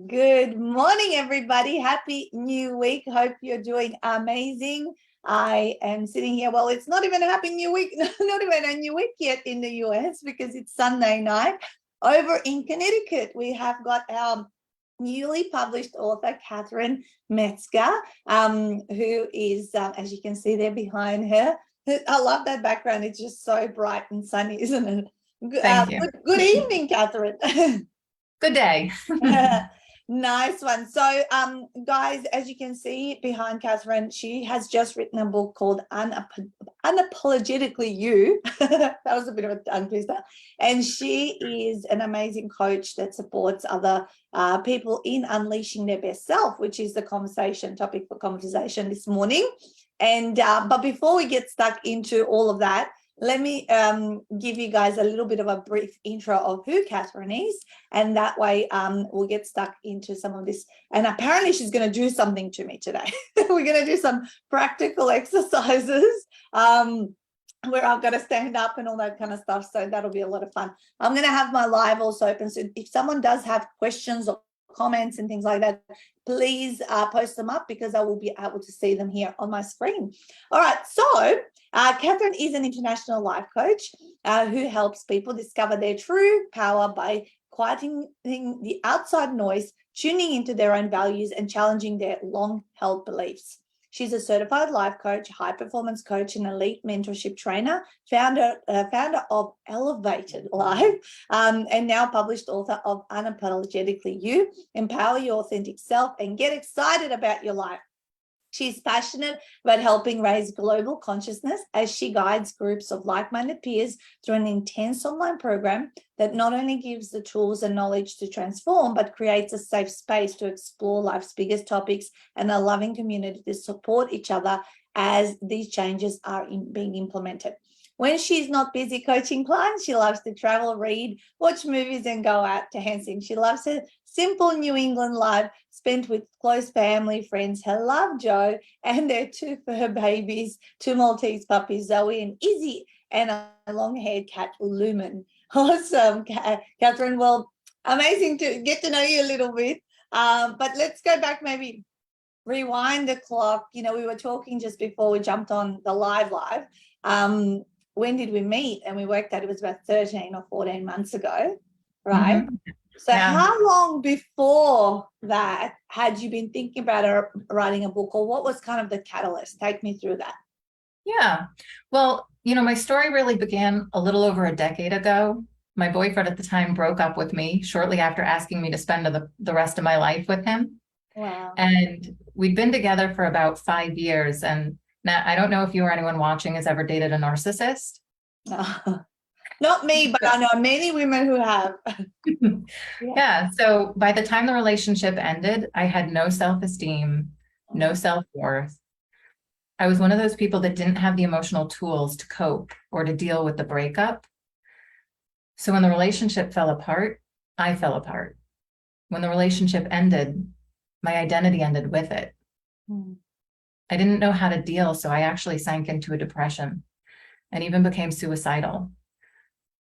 Good morning, everybody. Happy new week. Hope you're doing amazing. I am sitting here. Well, it's not even a happy new week, not even a new week yet in the US because it's Sunday night. Over in Connecticut, we have got our newly published author, Katherine Metzger, who is, as you can see there behind her. I love that background. It's just so bright and sunny, isn't it? Thank you. Good evening, Katherine. Good day. Nice one. So, guys, as you can see behind Katherine, she has just written a book called Unapologetically You. That was a bit of a tongue twister. And she is an amazing coach that supports other people in unleashing their best self, which is the topic for conversation this morning. And but before we get stuck into all of that, let me give you guys a little bit of a brief intro of who Katherine is, and that way we'll get stuck into some of this. And apparently she's going to do something to me today. We're going to do some practical exercises where I've got to stand up and all that kind of stuff. So that'll be a lot of fun. I'm going to have my live also open. So if someone does have questions or comments and things like that, please post them up because I will be able to see them here on my screen. All right, so Katherine is an international life coach who helps people discover their true power by quieting the outside noise, tuning into their own values, and challenging their long-held beliefs. She's a certified life coach, high-performance coach, and elite mentorship trainer, founder of eLovated Live, and now published author of Unapologetically You, Empower Your Authentic Self and Get Excited About Your Life. She's passionate about helping raise global consciousness as she guides groups of like-minded peers through an intense online program that not only gives the tools and knowledge to transform, but creates a safe space to explore life's biggest topics and a loving community to support each other as these changes are being implemented. When she's not busy coaching clients, she loves to travel, read, watch movies, and go out dancing. She loves her simple New England life spent with close family, friends, her love Joe, and their two fur babies, two Maltese puppies, Zoe and Izzy, and a long-haired cat, Lumen. Awesome, Katherine. Well, amazing to get to know you a little bit. But let's go back, maybe rewind the clock. You know, we were talking just before we jumped on the live. When did we meet? And we worked out it was about 13 or 14 months ago, right? Mm-hmm. So how long before that had you been thinking about writing a book, or what was kind of the catalyst? Take me through that. Yeah. Well, you know, my story really began a little over a decade ago. My boyfriend at the time broke up with me shortly after asking me to spend the rest of my life with him. Wow. And we'd been together for about 5 years. And now, I don't know if you or anyone watching has ever dated a narcissist. No, not me, but I know many women who have. Yeah. So by the time the relationship ended, I had no self-esteem, no self-worth. I was one of those people that didn't have the emotional tools to cope or to deal with the breakup. So when the relationship fell apart, I fell apart. When the relationship ended, my identity ended with it. I didn't know how to deal, so I actually sank into a depression and even became suicidal.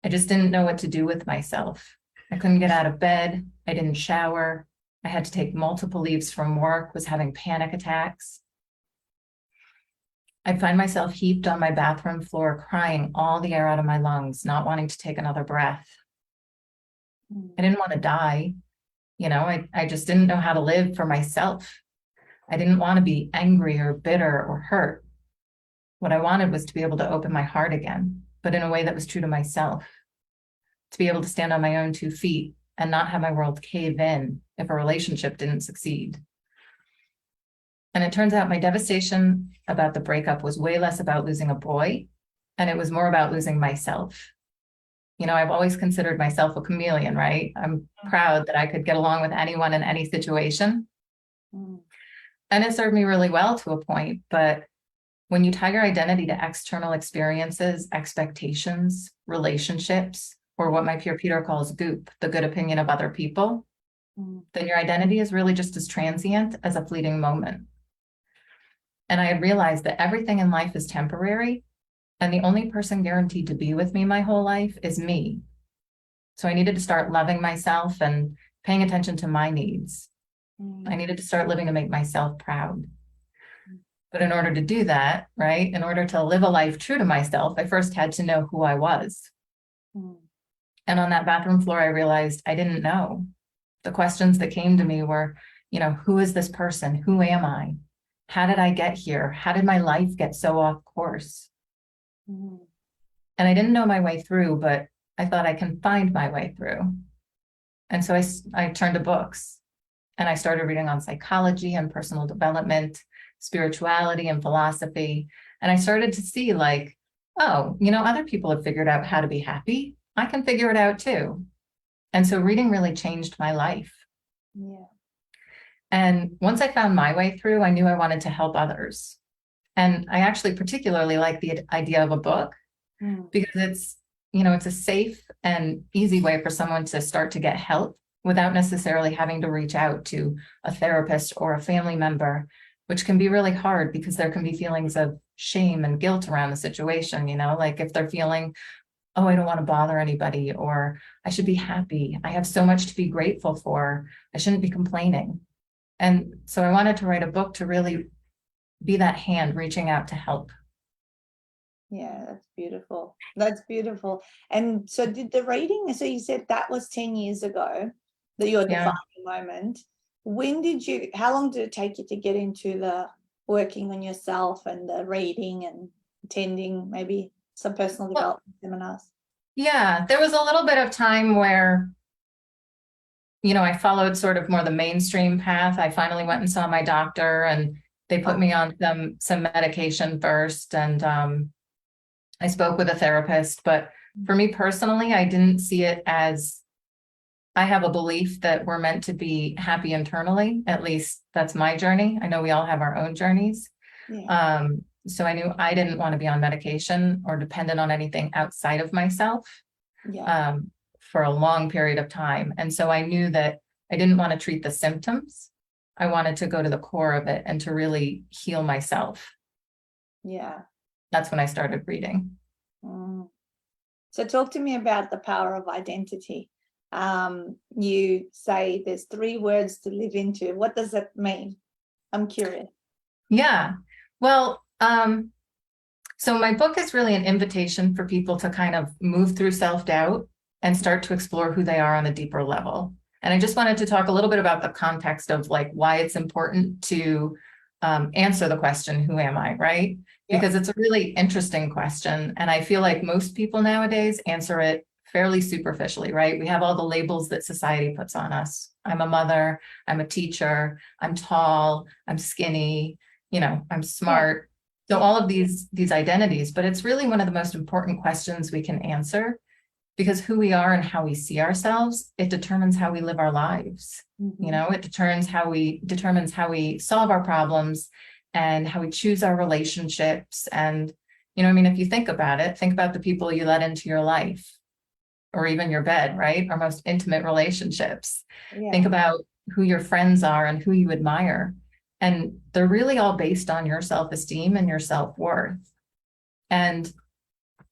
I just didn't know what to do with myself. I couldn't get out of bed. I didn't shower. I had to take multiple leaves from work, was having panic attacks. I'd find myself heaped on my bathroom floor, crying all the air out of my lungs, not wanting to take another breath. I didn't want to die. You know, I just didn't know how to live for myself. I didn't want to be angry or bitter or hurt. What I wanted was to be able to open my heart again, but in a way that was true to myself, to be able to stand on my own 2 feet and not have my world cave in if a relationship didn't succeed. And it turns out my devastation about the breakup was way less about losing a boy, and it was more about losing myself. You know, I've always considered myself a chameleon, right? I'm proud that I could get along with anyone in any situation. And it served me really well to a point, but when you tie your identity to external experiences, expectations, relationships, or what my peer Peter calls goop, the good opinion of other people, then your identity is really just as transient as a fleeting moment. And I had realized that everything in life is temporary, and the only person guaranteed to be with me my whole life is me. So I needed to start loving myself and paying attention to my needs. I needed to start living to make myself proud. But in order to do that, right, in order to live a life true to myself, I first had to know who I was. And on that bathroom floor, I realized I didn't know. The questions that came to me were, who is this person? Who am I? How did I get here? How did my life get so off course? And I didn't know my way through, but I thought I can find my way through. And so I turned to books, and I started reading on psychology and personal development, spirituality and philosophy. And I started to see like, oh, other people have figured out how to be happy. I can figure it out too. And so reading really changed my life. Yeah. And once I found my way through, I knew I wanted to help others. And I actually particularly like the idea of a book because it's a safe and easy way for someone to start to get help without necessarily having to reach out to a therapist or a family member, which can be really hard because there can be feelings of shame and guilt around the situation, like if they're feeling, oh, I don't want to bother anybody, or I should be happy. I have so much to be grateful for. I shouldn't be complaining. And so I wanted to write a book to really be that hand reaching out to help. Yeah, that's beautiful. That's beautiful. And so did the reading, so you said that was 10 years ago, that your Yeah. defining moment. How long did it take you to get into the working on yourself and the reading and attending maybe some personal development seminars? Yeah, there was a little bit of time where, I followed sort of more the mainstream path. I finally went and saw my doctor, and they put me on some medication first. And I spoke with a therapist. But for me personally, I didn't see it as, I have a belief that we're meant to be happy internally. At least that's my journey. I know we all have our own journeys. Yeah. So I knew I didn't want to be on medication or dependent on anything outside of myself. Yeah. For a long period of time. And so I knew that I didn't want to treat the symptoms. I wanted to go to the core of it and to really heal myself. Yeah. That's when I started reading. So talk to me about the power of identity. You say there's 3 words to live into. What does that mean? I'm curious. Yeah. Well, so my book is really an invitation for people to kind of move through self-doubt and start to explore who they are on a deeper level. And I just wanted to talk a little bit about the context of like why it's important to answer the question, who am I, right? Yeah. Because it's a really interesting question. And I feel like most people nowadays answer it fairly superficially, right? We have all the labels that society puts on us. I'm a mother, I'm a teacher, I'm tall, I'm skinny, I'm smart. So all of these identities, but it's really one of the most important questions we can answer, because who we are and how we see ourselves, it determines how we live our lives. It determines how we solve our problems and how we choose our relationships. And, if you think about it, think about the people you let into your life or even your bed, right? Our most intimate relationships. Yeah. Think about who your friends are and who you admire. And they're really all based on your self-esteem and your self-worth. And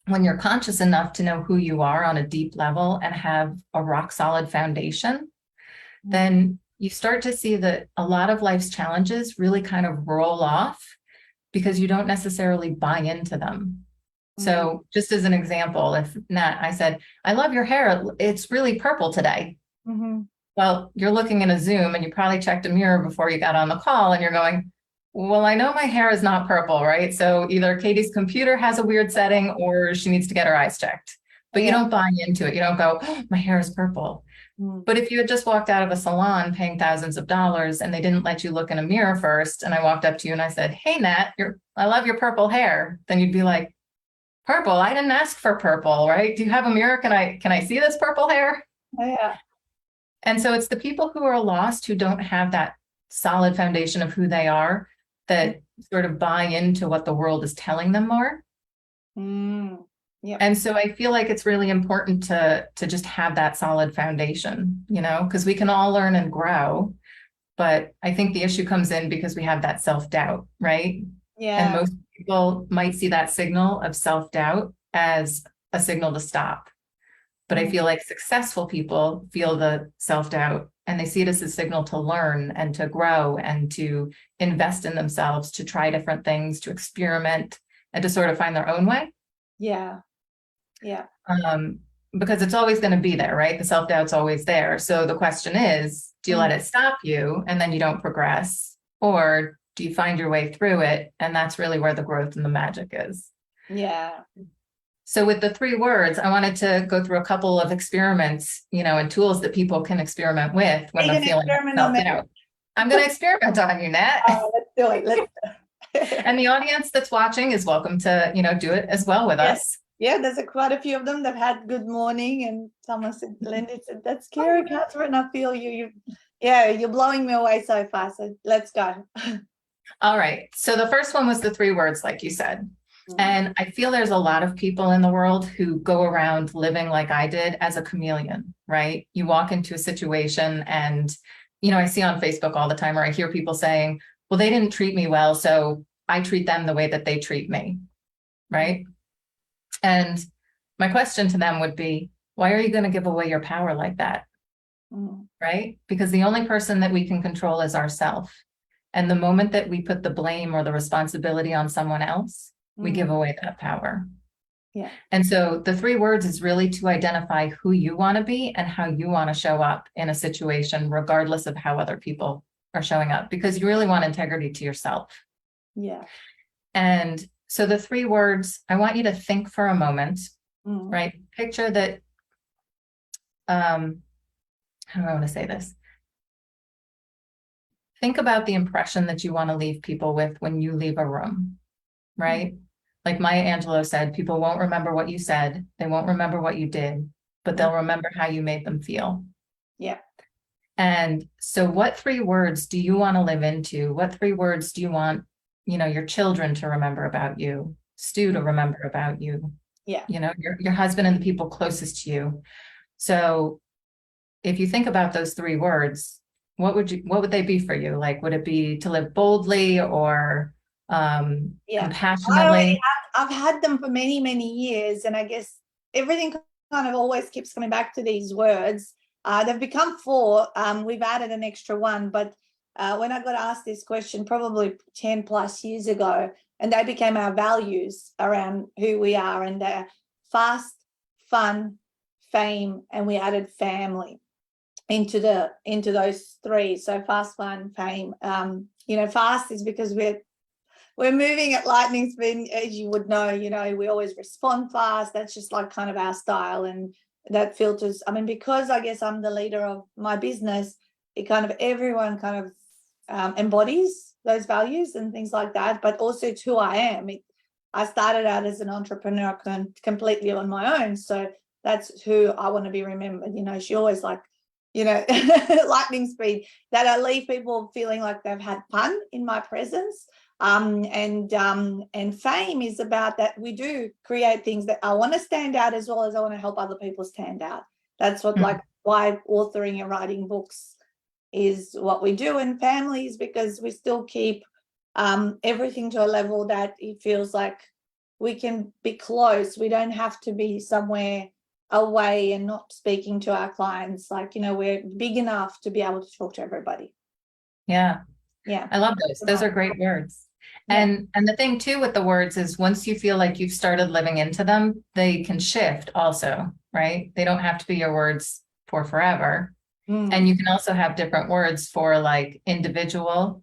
when you're conscious enough to know who you are on a deep level and have a rock solid foundation, then you start to see that a lot of life's challenges really kind of roll off because you don't necessarily buy into them. So just as an example, if Nat, I said, I love your hair, it's really purple today. Well, you're looking in a Zoom and you probably checked a mirror before you got on the call and you're going, well, I know my hair is not purple, right? So either Katie's computer has a weird setting or she needs to get her eyes checked. But you don't buy into it. You don't go, oh, my hair is purple. But if you had just walked out of a salon paying thousands of dollars and they didn't let you look in a mirror first, and I walked up to you and I said, hey, Nat, I love your purple hair, then you'd be like, purple? I didn't ask for purple, right? Do you have a mirror? Can I see this purple hair? Yeah. And so it's the people who are lost, who don't have that solid foundation of who they are, that sort of buy into what the world is telling them more. Yep. And so I feel like it's really important to just have that solid foundation, because we can all learn and grow. But I think the issue comes in because we have that self-doubt, right? Yeah. And most people might see that signal of self-doubt as a signal to stop. But I feel like successful people feel the self-doubt and they see it as a signal to learn and to grow and to invest in themselves, to try different things, to experiment, and to sort of find their own way. Yeah. Yeah. Because it's always going to be there, right? The self-doubt's always there. So the question is, do you let it stop you and then you don't progress? Or do you find your way through it? And that's really where the growth and the magic is. Yeah. So with the 3 words, I wanted to go through a couple of experiments, and tools that people can experiment with when they're feeling self-doubt. I'm going to experiment on you, Nat. Oh, let's do it. Let's And the audience that's watching is welcome to, do it as well with us. Yeah, there's quite a few of them that had good morning, and someone said, Linda said, that's scary, Katherine. I feel you. You're blowing me away so fast. So let's go. All right. So the first one was the 3 words, like you said. And I feel there's a lot of people in the world who go around living like I did as a chameleon, right? You walk into a situation and, I see on Facebook all the time, or I hear people saying, well, they didn't treat me well, so I treat them the way that they treat me, right? And my question to them would be, why are you going to give away your power like that? Right? Because the only person that we can control is ourselves. And the moment that we put the blame or the responsibility on someone else, we give away that power. Yeah. And so the 3 words is really to identify who you want to be and how you want to show up in a situation, regardless of how other people are showing up, because you really want integrity to yourself. Yeah. And so the 3 words, I want you to think for a moment, right? Picture that, how do I want to say this? Think about the impression that you want to leave people with when you leave a room, right? Like Maya Angelou said, people won't remember what you said. They won't remember what you did, but they'll remember how you made them feel. Yeah. And so what 3 words do you want to live into? What 3 words do you want, your children to remember about you, Stu to remember about you, your husband and the people closest to you. So if you think about those 3 words, what would they be for you? Like, would it be to live boldly or compassionately? I've had them for many, many years, and I guess everything kind of always keeps coming back to these words. They've become 4. We've added an extra one, but when I got asked this question probably 10 plus years ago, and they became our values around who we are, and they're fast, fun, fame, and we added family into those 3. So fast, fun, fame. Fast is because we're moving at lightning speed, as you would know. We always respond fast. That's just like kind of our style, and that filters. I mean, because I guess I'm the leader of my business, it kind of everyone kind of embodies those values and things like that. But also it's who I am. I started out as an entrepreneur completely on my own, so that's who I want to be remembered. She always like, lightning speed, that I leave people feeling like they've had fun in my presence. And fame is about that. We do create things that I want to stand out, as well as I want to help other people stand out. That's what like why authoring and writing books is what we do in families, because we still keep everything to a level that it feels like we can be close. We don't have to be somewhere away and not speaking to our clients. Like, we're big enough to be able to talk to everybody. Yeah. Yeah. I love those. Those are great words. Yeah. And the thing too with the words is once you feel like you've started living into them, they can shift also, right? They don't have to be your words for forever. And you can also have different words for like individual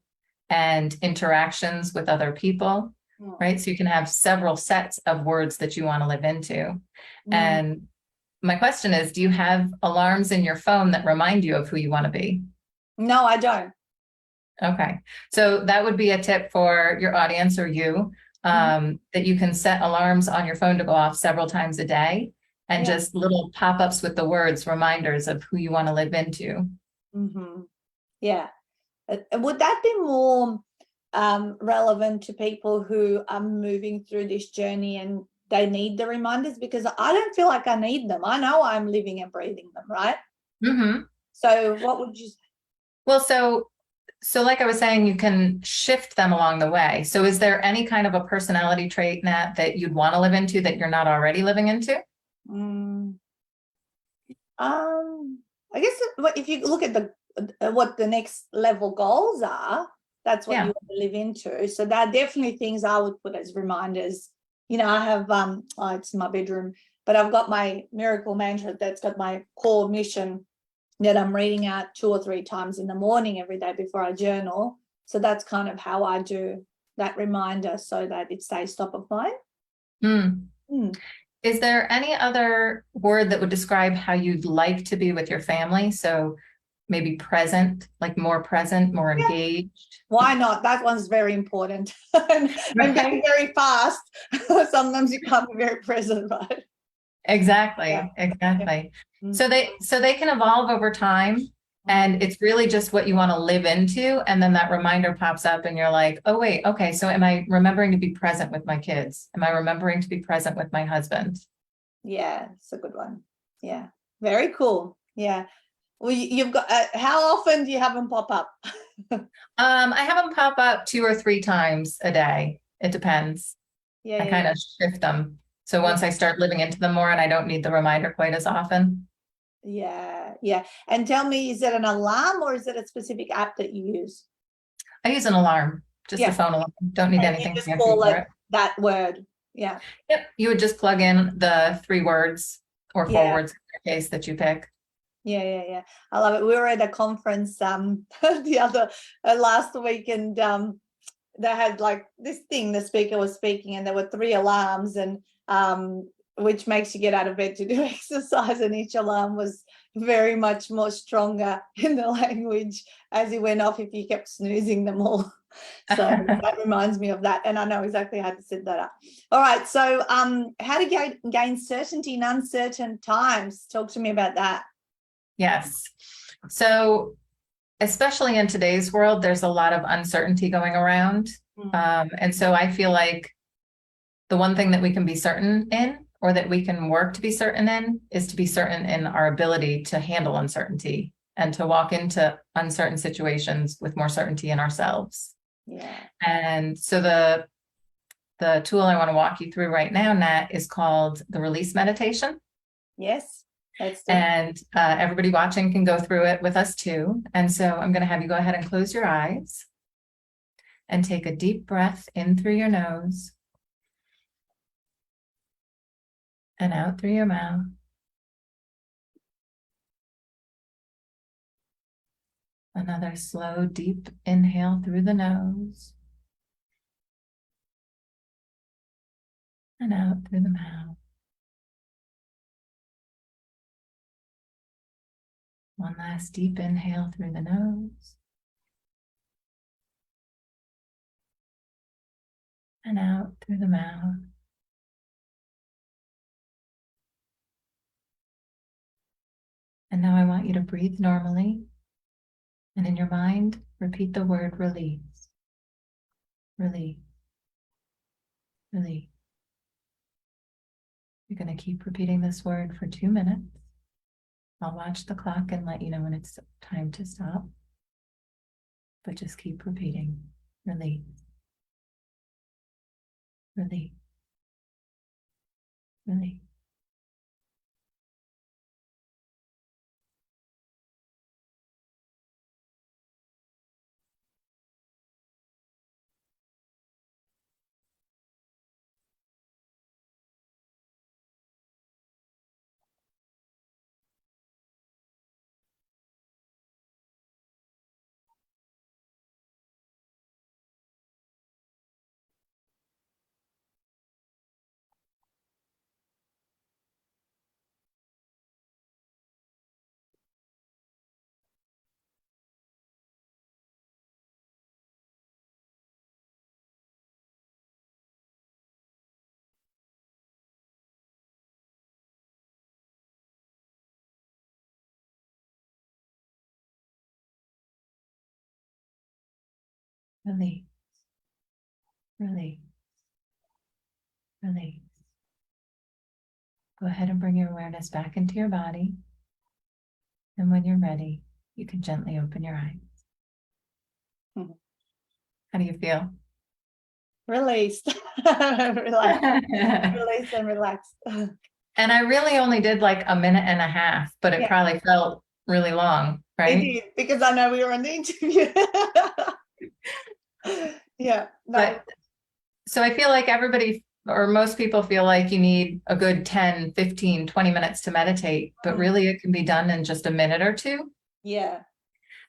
and interactions with other people, right? So you can have several sets of words that you want to live into. And my question is, do you have alarms in your phone that remind you of who you want to be? No, I don't. Okay. So that would be a tip for your audience or you, that you can set alarms on your phone to go off several times a day, and just little pop-ups with the words, reminders of who you want to live into. Yeah. Would that be more relevant to people who are moving through this journey and they need the reminders? Because I don't feel like I need them. I know I'm living and breathing them, right? So what would you say? Well, so like I was saying, you can shift them along the way. So is there any kind of a personality trait, Nat, that you'd want to live into that you're not already living into? I guess if you look at what the next level goals are, that's what Yeah. you want to live into. So there are definitely things I would put as reminders. You know, I have it's in my bedroom, but I've got my miracle mantra that's got my core mission that I'm reading out 2 or 3 times in the morning every day before I journal. So that's kind of how I do that reminder so that it stays top of mind. Is there any other word that would describe how you'd like to be with your family? So maybe present, like more present, more engaged. Why not? That one's very important. and being very fast, sometimes you can't be very present, right? Exactly. Mm. So they can evolve over time, and it's really just what you want to live into. And then that reminder pops up and you're like, oh, wait, okay. So am I remembering to be present with my kids? Am I remembering to be present with my husband? Yeah, it's a good one. Yeah, very cool. Yeah. Well, you've got, how often do you have them pop up? I have them pop up 2 or 3 times a day. It depends. I kind of shift them. So once I start living into them more and I don't need the reminder quite as often. Yeah. And tell me, is it an alarm or is it a specific app that you use? I use an alarm, just a phone alarm. Don't need And anything you just fancy call for it it. that word. Yeah. Yep. You would just plug in the 3 words or 4 words in your case that you pick. Yeah. I love it. We were at a conference the other last week, and they had like this thing, the speaker was speaking, and there were 3 alarms, and which makes you get out of bed to do exercise, and each alarm was very much more stronger in the language as he went off if you kept snoozing them all. So that reminds me of that, and I know exactly how to set that up. All right, so how to gain certainty in uncertain times. Talk to me about that. Yes. So especially in today's world, there's a lot of uncertainty going around. And so I feel like the one thing that we can be certain in, or that we can work to be certain in, is to be certain in our ability to handle uncertainty and to walk into uncertain situations with more certainty in ourselves. Yeah. And so the tool I want to walk you through right now, Nat, is called the release meditation. Yes. Let's do it. And everybody watching can go through it with us too. And so I'm going to have you go ahead and close your eyes and take a deep breath in through your nose and out through your mouth. Another slow, deep inhale through the nose and out through the mouth. One last deep inhale through the nose and out through the mouth. And now I want you to breathe normally, and in your mind, repeat the word release. Release. Release. You're going to keep repeating this word for 2 minutes. I'll watch the clock and let you know when it's time to stop. But just keep repeating. Release. Release. Release. Release. Release. Release. Go ahead and bring your awareness back into your body. And when you're ready, you can gently open your eyes. How do you feel? Released. Relax. Release and relax. And I really only did like a minute and a half, but it probably felt really long, It right? did, because I know we were on the interview. Yeah, no. But so I feel like everybody or most people feel like you need a good 10, 15, 20 minutes to meditate, but really it can be done in just a minute or two. Yeah.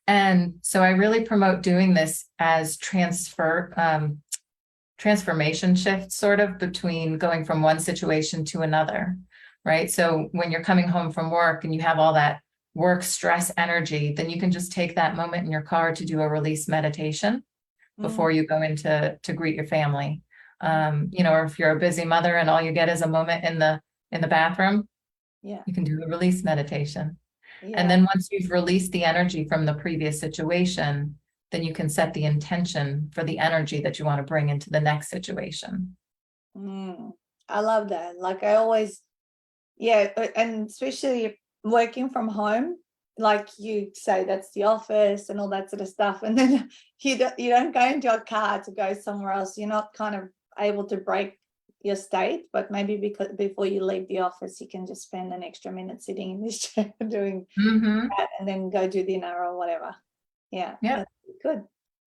And so I really promote doing this as transformation shift sort of between going from one situation to another, right? So when you're coming home from work and you have all that work stress energy, then you can just take that moment in your car to do a release meditation before you go into to greet your family. Or if you're a busy mother and all you get is a moment in the bathroom, Yeah. you can do a release meditation. Yeah. And then once you've released the energy from the previous situation, then you can set the intention for the energy that you want to bring into the next situation. I love that. Like I always, and especially working from home, like you say, that's the office and all that sort of stuff. And then you don't go into a car to go somewhere else. You're not kind of able to break your state, but maybe because before you leave the office, you can just spend an extra minute sitting in this chair doing that and then go do dinner or whatever. Yeah. Yeah. Good.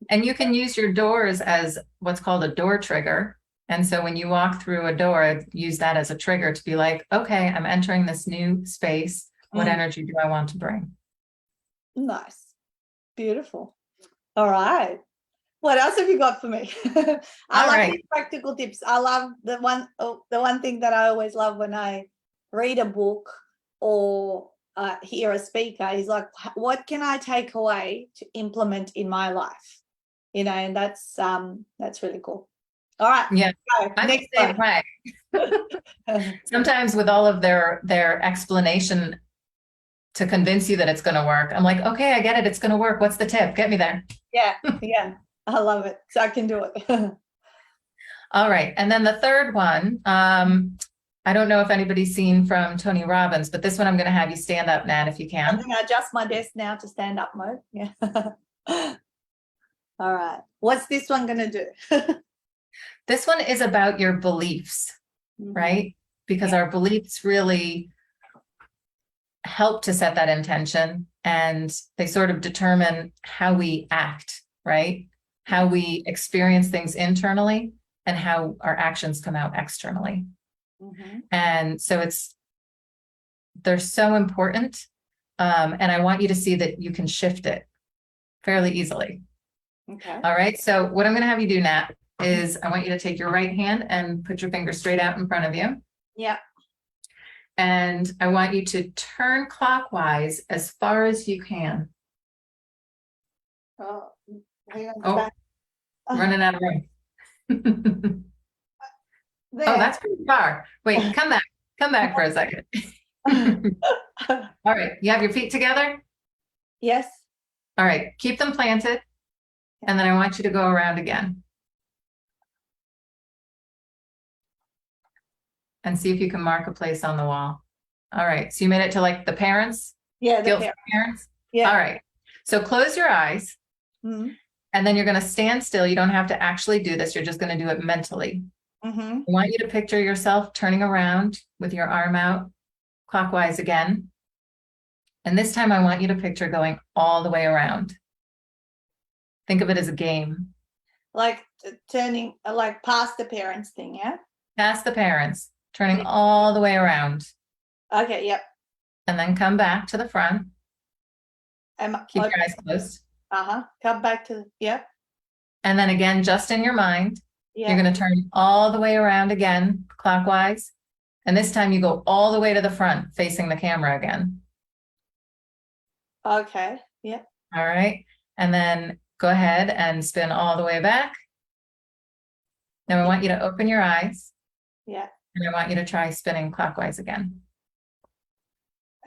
And you can use your doors as what's called a door trigger. And so when you walk through a door, use that as a trigger to be like, okay, I'm entering this new space. What energy do I want to bring? Nice. Beautiful. All right. What else have you got for me? I love these practical tips. I love the one thing that I always love when I read a book or hear a speaker is like, what can I take away to implement in my life? And that's really cool. All right. Yeah. I'm next the same way. Sometimes with all of their explanation to convince you that it's going to work, I'm like, okay, I get it. It's going to work. What's the tip? Get me there. Yeah. I love it. So I can do it. All right. And then the third one, I don't know if anybody's seen from Tony Robbins, but this one I'm going to have you stand up, Nat, if you can. I'm going to adjust my desk now to stand up mode. Yeah. All right. What's this one going to do? This one is about your beliefs, right? Because our beliefs really help to set that intention, and they sort of determine how we act, right? How we experience things internally and how our actions come out externally. And so they're so important. And I want you to see that you can shift it fairly easily. Okay. All right. So what I'm going to have you do, Nat, is I want you to take your right hand and put your finger straight out in front of you. Yeah. And I want you to turn clockwise as far as you can. Oh, running out of room. Oh, that's pretty far. Wait, come back. Come back for a second. All right. You have your feet together? Yes. All right. Keep them planted. And then I want you to go around again. And see if you can mark a place on the wall. All right. So you made it to like the parents? Yeah. The parents? Yeah. All right. So close your eyes. And then you're going to stand still. You don't have to actually do this. You're just going to do it mentally. I want you to picture yourself turning around with your arm out clockwise again. And this time I want you to picture going all the way around. Think of it as a game. Like turning, like past the parents thing, yeah? Past the parents, turning all the way around. Okay, yep. And then come back to the front. Keep your eyes closed. Come back to, yep. And then again, just in your mind, yeah. You're going to turn all the way around again, clockwise. And this time you go all the way to the front, facing the camera again. Okay, yeah. All right. And then go ahead and spin all the way back. Now I want you to open your eyes. Yeah. And I want you to try spinning clockwise again.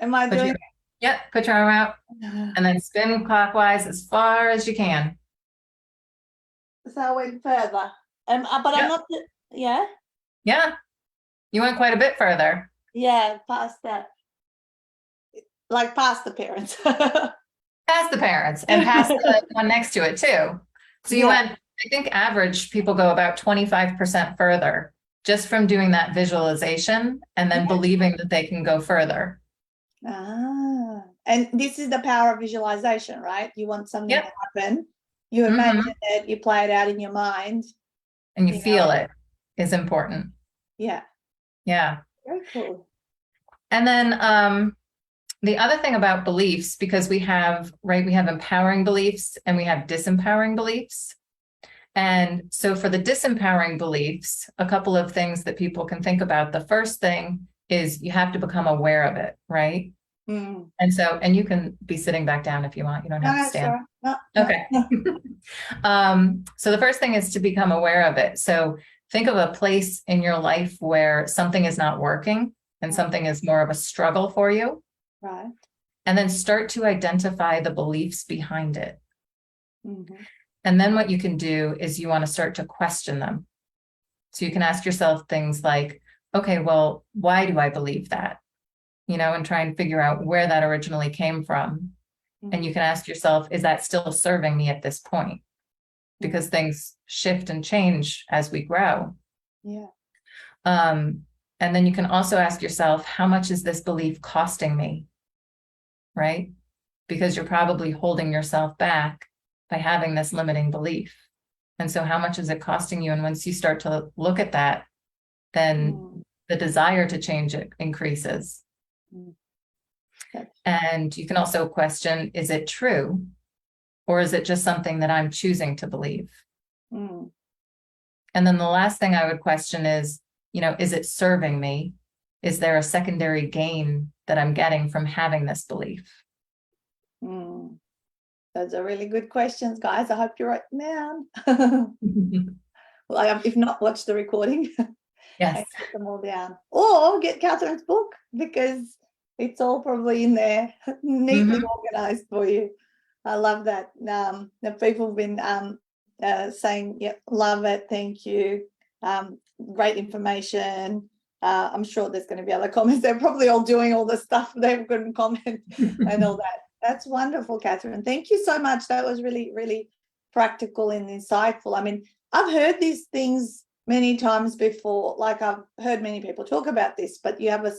Am I doing? Put your arm out and then spin clockwise as far as you can. So I went further. But I'm not, yeah? Yeah. You went quite a bit further. Yeah, past that. Like past the parents. Past the parents and past the one next to it too. So you went, I think average people go about 25% further just from doing that visualization and then believing that they can go further. And And this is the power of visualization, right? You want something Yep. to happen, you imagine it, you play it out in your mind. And you feel it is important. Yeah. Yeah. Very cool. And then the other thing about beliefs, because we have empowering beliefs and we have disempowering beliefs. And so for the disempowering beliefs, a couple of things that people can think about. The first thing is you have to become aware of it, right? Mm. And you can be sitting back down if you want. You don't have to stand. Sure. Okay. So the first thing is to become aware of it. So think of a place in your life where something is not working and something is more of a struggle for you. Right. And then start to identify the beliefs behind it. Mm-hmm. And then what you can do is you want to start to question them. So you can ask yourself things like, okay, well, why do I believe that? And try and figure out where that originally came from. Mm-hmm. And you can ask yourself, is that still serving me at this point? Because things shift and change as we grow. Yeah. And then you can also ask yourself, how much is this belief costing me? Right? Because you're probably holding yourself back by having this limiting belief. And so how much is it costing you? And once you start to look at that, then the desire to change it increases. And you can also question, is it true? Or is it just something that I'm choosing to believe? And then the last thing I would question is, is it serving me? Is there a secondary gain that I'm getting from having this belief? Those are really good questions, guys. I hope you write them down. Well, if not, watch the recording. Yes. And put them all down. Or get Catherine's book, because it's all probably in there, neatly organized for you. I love that. The people have been saying, yeah, love it, thank you. Great information. I'm sure there's going to be other comments. They're probably all doing all the stuff they've got in comment and all that. That's wonderful, Katherine. Thank you so much. That was really, really practical and insightful. I mean, I've heard these things many times before. Like, I've heard many people talk about this, but you have a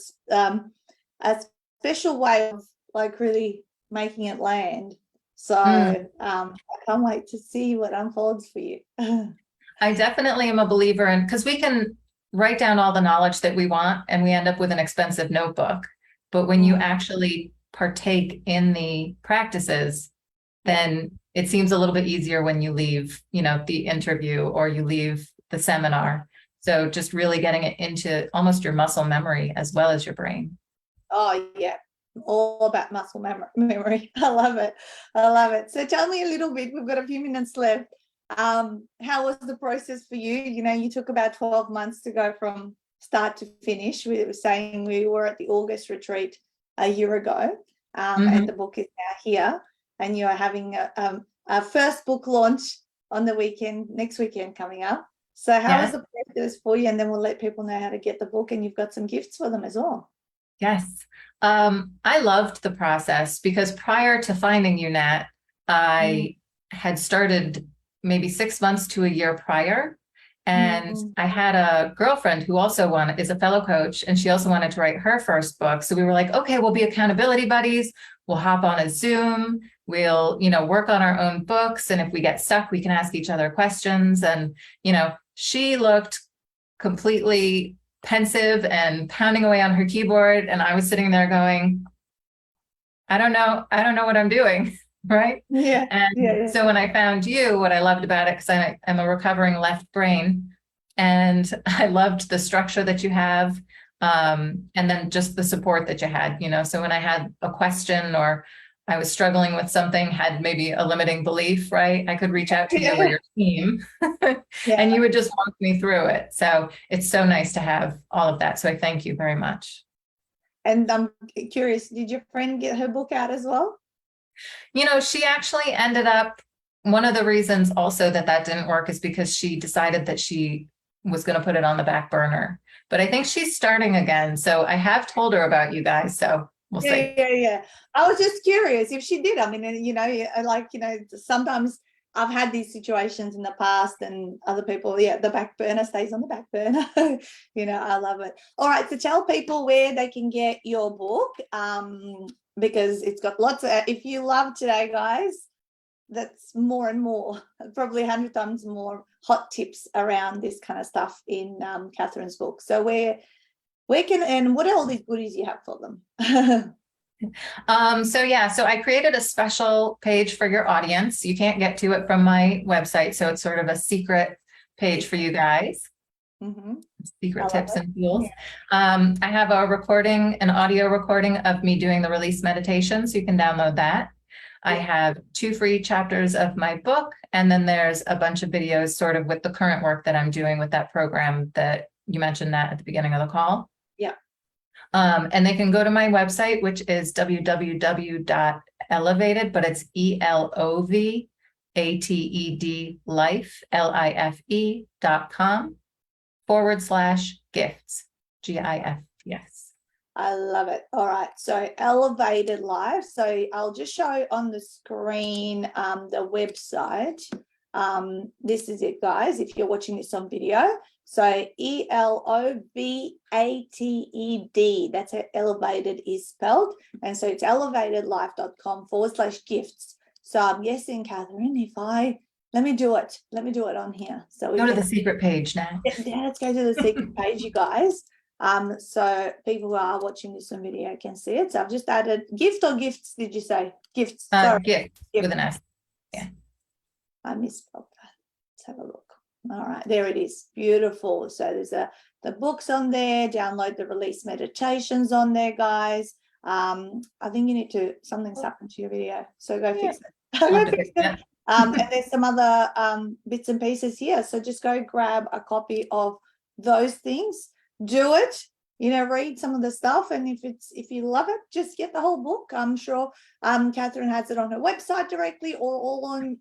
special way of like really making it land. So I can't wait to see what unfolds for you. I definitely am a believer in, because we can write down all the knowledge that we want and we end up with an expensive notebook. But when you actually partake in the practices, then it seems a little bit easier when you leave, the interview or you leave the seminar. So just really getting it into almost your muscle memory as well as your brain. Oh, yeah. All about muscle memory. I love it. I love it. So tell me a little bit, we've got a few minutes left. How was the process for you? You took about 12 months to go from start to finish. We were saying we were at the August retreat a year ago, and the book is now here, and you are having a first book launch on the weekend, next weekend coming up. So how was the process for you? And then we'll let people know how to get the book, and you've got some gifts for them as well. Yes. I loved the process because prior to finding you, Nat, I had started maybe 6 months to a year prior. And I had a girlfriend who also is a fellow coach, and she also wanted to write her first book. So we were like, okay, we'll be accountability buddies. We'll hop on a Zoom. We'll, work on our own books. And if we get stuck, we can ask each other questions. And, she looked completely pensive and pounding away on her keyboard. And I was sitting there going, I don't know what I'm doing. Right. Yeah. And so when I found you, what I loved about it, because I'm a recovering left brain, and I loved the structure that you have. And then just the support that you had, so when I had a question or I was struggling with something, had maybe a limiting belief, right? I could reach out to you or your team and you would just walk me through it. So it's so nice to have all of that. So I thank you very much. And I'm curious, did your friend get her book out as well? She actually ended up, one of the reasons also that didn't work is because she decided that she was going to put it on the back burner. But I think she's starting again. So I have told her about you guys. So we'll see. Yeah. I was just curious if she did. I mean, sometimes I've had these situations in the past and other people, the back burner stays on the back burner. I love it. All right. So tell people where they can get your book. because it's got lots of, if you love today, guys, that's more and more, probably 100 times more hot tips around this kind of stuff in Katherine's book. So where can, and what are all these goodies you have for them? So I created a special page for your audience. You can't get to it from my website, so it's sort of a secret page for you guys. Secret tips and tools. I have a recording, an audio recording of me doing the release meditation, so you can download that. I have 2 free chapters of my book, and then there's a bunch of videos sort of with the current work that I'm doing with that program that you mentioned that at the beginning of the call. Yeah. And they can go to my website, which is www.eLovated, but it's eLovated life.com/gifts, GIFTS. I love it. All right. So Elevated Life. So I'll just show on the screen the website. This is it, guys, if you're watching this on video. So eLovated, that's how elevated is spelled. And so it's elevatedlife.com/gifts. So I'm guessing, Katherine, let me do it on here. So go to the secret page now. Yeah, let's go to the secret page, you guys. So people who are watching this on video can see it. So I've just added gift or gifts, did you say? Gifts. Sorry. Gift with an S. Yeah. I misspelled that. Let's have a look. All right, there it is. Beautiful. So there's the books on there. Download the release meditations on there, guys. I think you need to, something's happened to your video. So go fix it. Go fix it. And there's some other bits and pieces here. So just go grab a copy of those things. Do it, read some of the stuff. And if you love it, just get the whole book. I'm sure Katherine has it on her website directly, or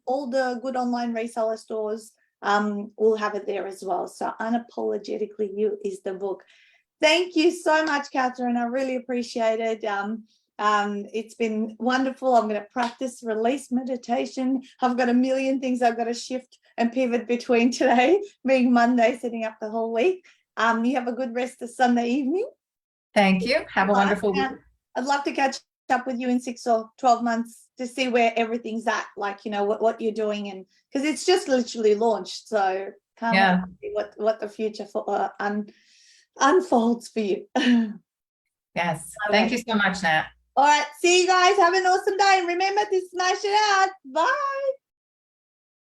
all the good online reseller stores will have it there as well. So Unapologetically You is the book. Thank you so much, Katherine. I really appreciate it. It's been wonderful. I'm going to practice release meditation. I've got a million things I've got to shift and pivot between today, being Monday, setting up the whole week. You have a good rest of Sunday evening. Thank you. Have a wonderful week. I'd love to catch up with you in 6 or 12 months to see where everything's at, like, what you're doing, and because it's just literally launched. So can't wait to see what the future for unfolds for you. Yes. Thank you so much, Nat. All right. See you guys. Have an awesome day. And remember to smash it out. Bye.